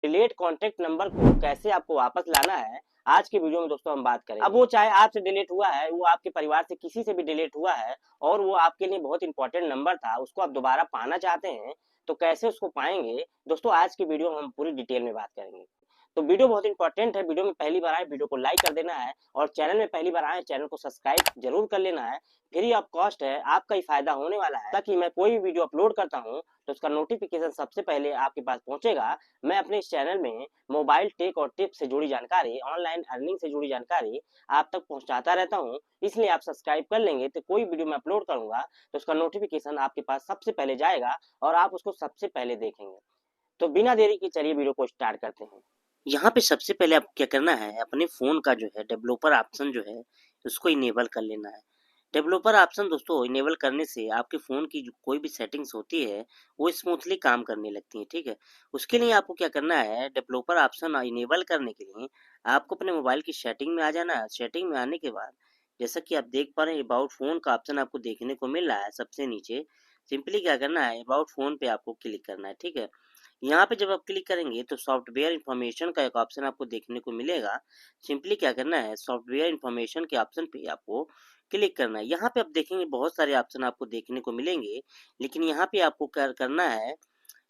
Delete contact number को कैसे आपको वापस लाना है, आज की वीडियो में दोस्तों हम बात करेंगे। अब वो चाहे आपसे डिलीट हुआ है, वो आपके परिवार से किसी से भी डिलीट हुआ है और वो आपके लिए बहुत इंपॉर्टेंट नंबर था, उसको आप दोबारा पाना चाहते हैं, तो कैसे उसको पाएंगे दोस्तों, आज की वीडियो में हम पूरी डिटेल में बात करेंगे। तो वीडियो बहुत इंपॉर्टेंट है। वीडियो में पहली बार आए, वीडियो को लाइक कर देना है और चैनल में पहली बार आए, चैनल को सब्सक्राइब जरूर कर लेना है। फ्री ऑफ कॉस्ट है, आपका ही फायदा होने वाला है, ताकि मैं कोई भी वीडियो अपलोड करता हूं तो उसका नोटिफिकेशन सबसे पहले आपके पास पहुंचेगा। मैं अपने इस चैनल में मोबाइल टेक और टिप्स से जुड़ी जानकारी, ऑनलाइन अर्निंग से जुड़ी जानकारी आप तक पहुंचाता रहता हूं। इसलिए आप सब्सक्राइब कर लेंगे तो कोई वीडियो मैं अपलोड करूंगा तो उसका नोटिफिकेशन आपके पास सबसे पहले जाएगा और आप उसको सबसे पहले देखेंगे। तो बिना देरी के चलिए वीडियो को स्टार्ट करते हैं। यहाँ पे सबसे पहले आपको क्या करना है, अपने फ़ोन का जो है डेवलपर ऑप्शन जो है उसको इनेबल कर लेना है। डेवलपर ऑप्शन दोस्तों इनेबल करने से आपके फ़ोन की जो कोई भी सेटिंग्स होती है वो स्मूथली काम करने लगती है, ठीक है। उसके लिए आपको क्या करना है, डेवलपर ऑप्शन इनेबल करने के लिए आपको अपने मोबाइल की सेटिंग में आ जाना है। सेटिंग में आने के बाद जैसा कि आप देख पा रहे हैं, अबाउट फ़ोन का ऑप्शन आपको देखने को मिल रहा है सबसे नीचे। सिंपली क्या करना है, अबाउट फ़ोन पे आपको क्लिक करना है, ठीक है। यहाँ पे जब आप क्लिक करेंगे तो सॉफ्टवेयर इन्फॉर्मेशन का एक ऑप्शन आपको देखने को मिलेगा। सिंपली क्या करना है, सॉफ्टवेयर इन्फॉर्मेशन के ऑप्शन पे आपको क्लिक करना है। यहाँ पे आप देखेंगे बहुत सारे ऑप्शन आपको देखने को मिलेंगे, लेकिन यहाँ पे आपको क्या करना है,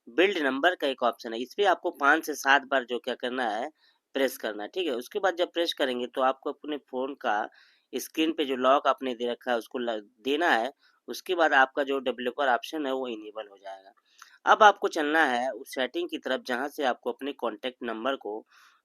बिल्ड नंबर का एक ऑप्शन है। इस पे आपको 5 से 7 बार जो क्या करना है, प्रेस करना है, ठीक है। उसके बाद जब प्रेस करेंगे तो आपको अपने फ़ोन का स्क्रीन पे जो लॉक आपने दे रखा है उसको देना है। उसके बाद आपका जो डेवलपर ऑप्शन है वो इनेबल हो जाएगा। अब आपको चलना है उस सेटिंग की तरफ जहाँ से आपको अपने कॉन्टैक्ट नंबर को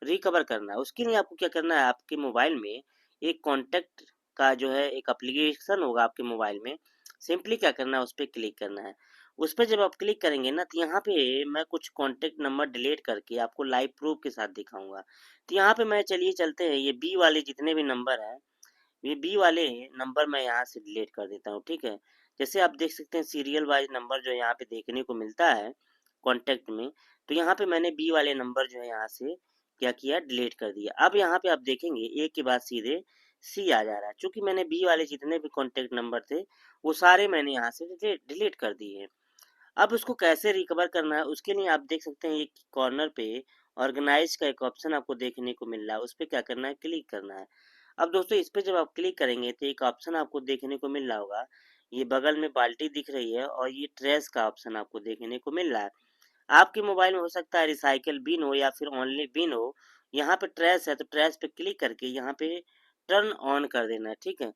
रिकवर करना है। उसके लिए आपको क्या करना है, आपके मोबाइल में एक कॉन्टैक्ट का जो है एक एप्लीकेशन होगा आपके मोबाइल में। सिंपली क्या करना है, उस पे क्लिक करना है। उस पे जब आप क्लिक करेंगे ना तो यहाँ पे मैं कुछ कॉन्टैक्ट नंबर डिलीट करके आपको लाइव प्रूफ के साथ दिखाऊँगा। तो यहाँ पे मैं चलिए चलते हैं, ये बी वाले जितने भी नंबर हैं, ये बी वाले नंबर मैं यहाँ से डिलीट कर देता हूँ, ठीक है। जैसे आप देख सकते हैं सीरियल वाइज नंबर जो यहाँ पे देखने को मिलता है कॉन्टैक्ट में, तो यहाँ पे मैंने बी वाले नंबर जो है यहाँ से क्या किया, डिलीट कर दिया। अब यहाँ पे आप देखेंगे एक के बाद सीधे सी आ जा रहा है। चूँकि मैंने बी वाले जितने भी कॉन्टैक्ट नंबर थे, वो सारे मैंने यहाँ से डिलीट कर दिए हैं। अब उसको कैसे रिकवर करना है, उसके लिए आप देख सकते हैं ये कॉर्नर पे ऑर्गेनाइज का एक ऑप्शन आपको देखने को मिल रहा है, उस पे क्या करना है, क्लिक करना है। अब दोस्तों इस पे जब आप क्लिक करेंगे तो एक ऑप्शन आपको देखने को मिल रहा होगा, ये बगल में बाल्टी दिख रही है और ये ट्रैश का ऑप्शन आपको देखने को मिल रहा है। आपके मोबाइल में हो सकता है रिसाइकिल बिन हो या फिर ओनली बिन हो। यहाँ पे ट्रैश है तो ट्रैश पे क्लिक करके यहाँ पे टर्न ऑन कर देना है, ठीक है।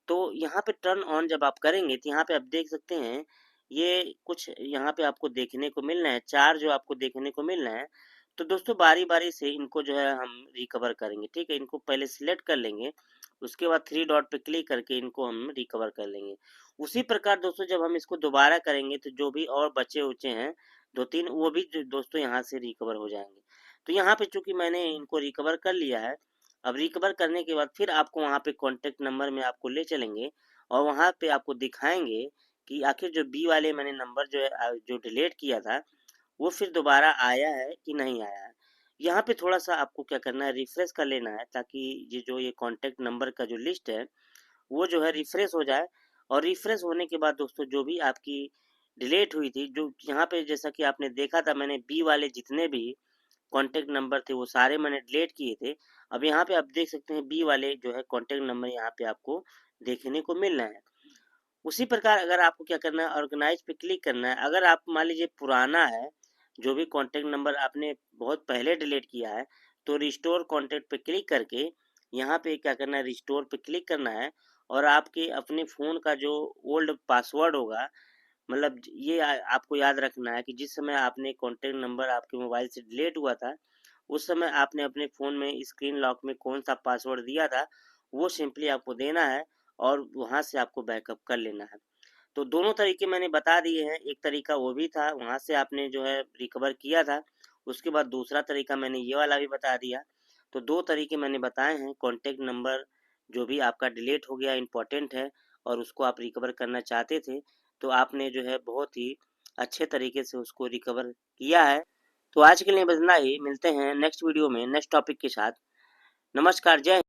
तो यहाँ पे टर्न ऑन जब आप करेंगे तो यहाँ पे आप देख सकते हैं ये कुछ यहाँ पे आपको देखने को मिल रहे हैं, 4 जो आपको देखने को मिल रहे हैं। तो दोस्तों बारी-बारी से इनको जो है हम रिकवर करेंगे, ठीक है। इनको पहले सिलेक्ट कर लेंगे, उसके बाद 3 डॉट पे क्लिक करके इनको हम रिकवर कर लेंगे। उसी प्रकार दोस्तों जब हम इसको दोबारा करेंगे तो जो भी और बचे-उचे हैं 2-3, वो भी जो दोस्तों यहाँ से रिकवर हो जाएँगे। तो यहाँ पे चूँकि मैंने इनको रिकवर कर लिया है, अब रिकवर करने के बाद फिर आपको वहाँ पे कॉन्टैक्ट नंबर में आपको ले चलेंगे और वहाँ पे आपको दिखाएँगे कि आखिर जो बी वाले मैंने नंबर जो है जो डिलीट किया था, वो फिर दोबारा आया है कि नहीं आया है। यहाँ पे थोड़ा-सा आपको क्या करना है, रिफ्रेश कर लेना है ताकि ये कॉन्टैक्ट नंबर का जो लिस्ट है, वो जो है रिफ्रेश हो जाए। और रिफ्रेश होने के बाद दोस्तों जो भी आपकी डिलीट हुई थी, जो यहाँ पे जैसा कि आपने देखा था मैंने बी वाले जितने भी कॉन्टैक्ट नंबर थे वो सारे मैंने डिलीट किए थे। अब यहाँ पे आप देख सकते हैं बी वाले जो है कॉन्टैक्ट नंबर यहाँ पे आपको देखने को मिल रहे हैं। उसी प्रकार अगर आपको क्या करना है, ऑर्गेनाइज पे क्लिक करना है। अगर आप मान लीजिए पुराना है, जो भी कॉन्टैक्ट नंबर आपने बहुत पहले डिलीट किया है, तो रिस्टोर कॉन्टैक्ट पे क्लिक करके यहाँ पे क्या करना है, रिस्टोर पे क्लिक करना है और आपके अपने फ़ोन का जो ओल्ड पासवर्ड होगा, मतलब ये आपको याद रखना है कि जिस समय आपने कॉन्टैक्ट नंबर आपके मोबाइल से डिलीट हुआ था, उस समय आपने अपने फ़ोन में स्क्रीन लॉक में कौन-सा पासवर्ड दिया था, वो सिंपली आपको देना है और वहाँ से आपको बैकअप कर लेना है। तो दोनों तरीके मैंने बता दिए हैं, एक तरीका वो भी था, वहाँ से आपने जो है रिकवर किया था, उसके बाद दूसरा तरीका मैंने ये वाला भी बता दिया। तो 2 तरीके मैंने बताए हैं, कॉन्टैक्ट नंबर जो भी आपका डिलीट हो गया इम्पोर्टेंट है और उसको आप रिकवर करना चाहते थे, तो आपने जो है बहुत ही अच्छे तरीके से उसको रिकवर किया है। तो आज के लिए बस इतना ही, मिलते हैं नेक्स्ट वीडियो में नेक्स्ट टॉपिक के साथ। नमस्कार, जय हिंद।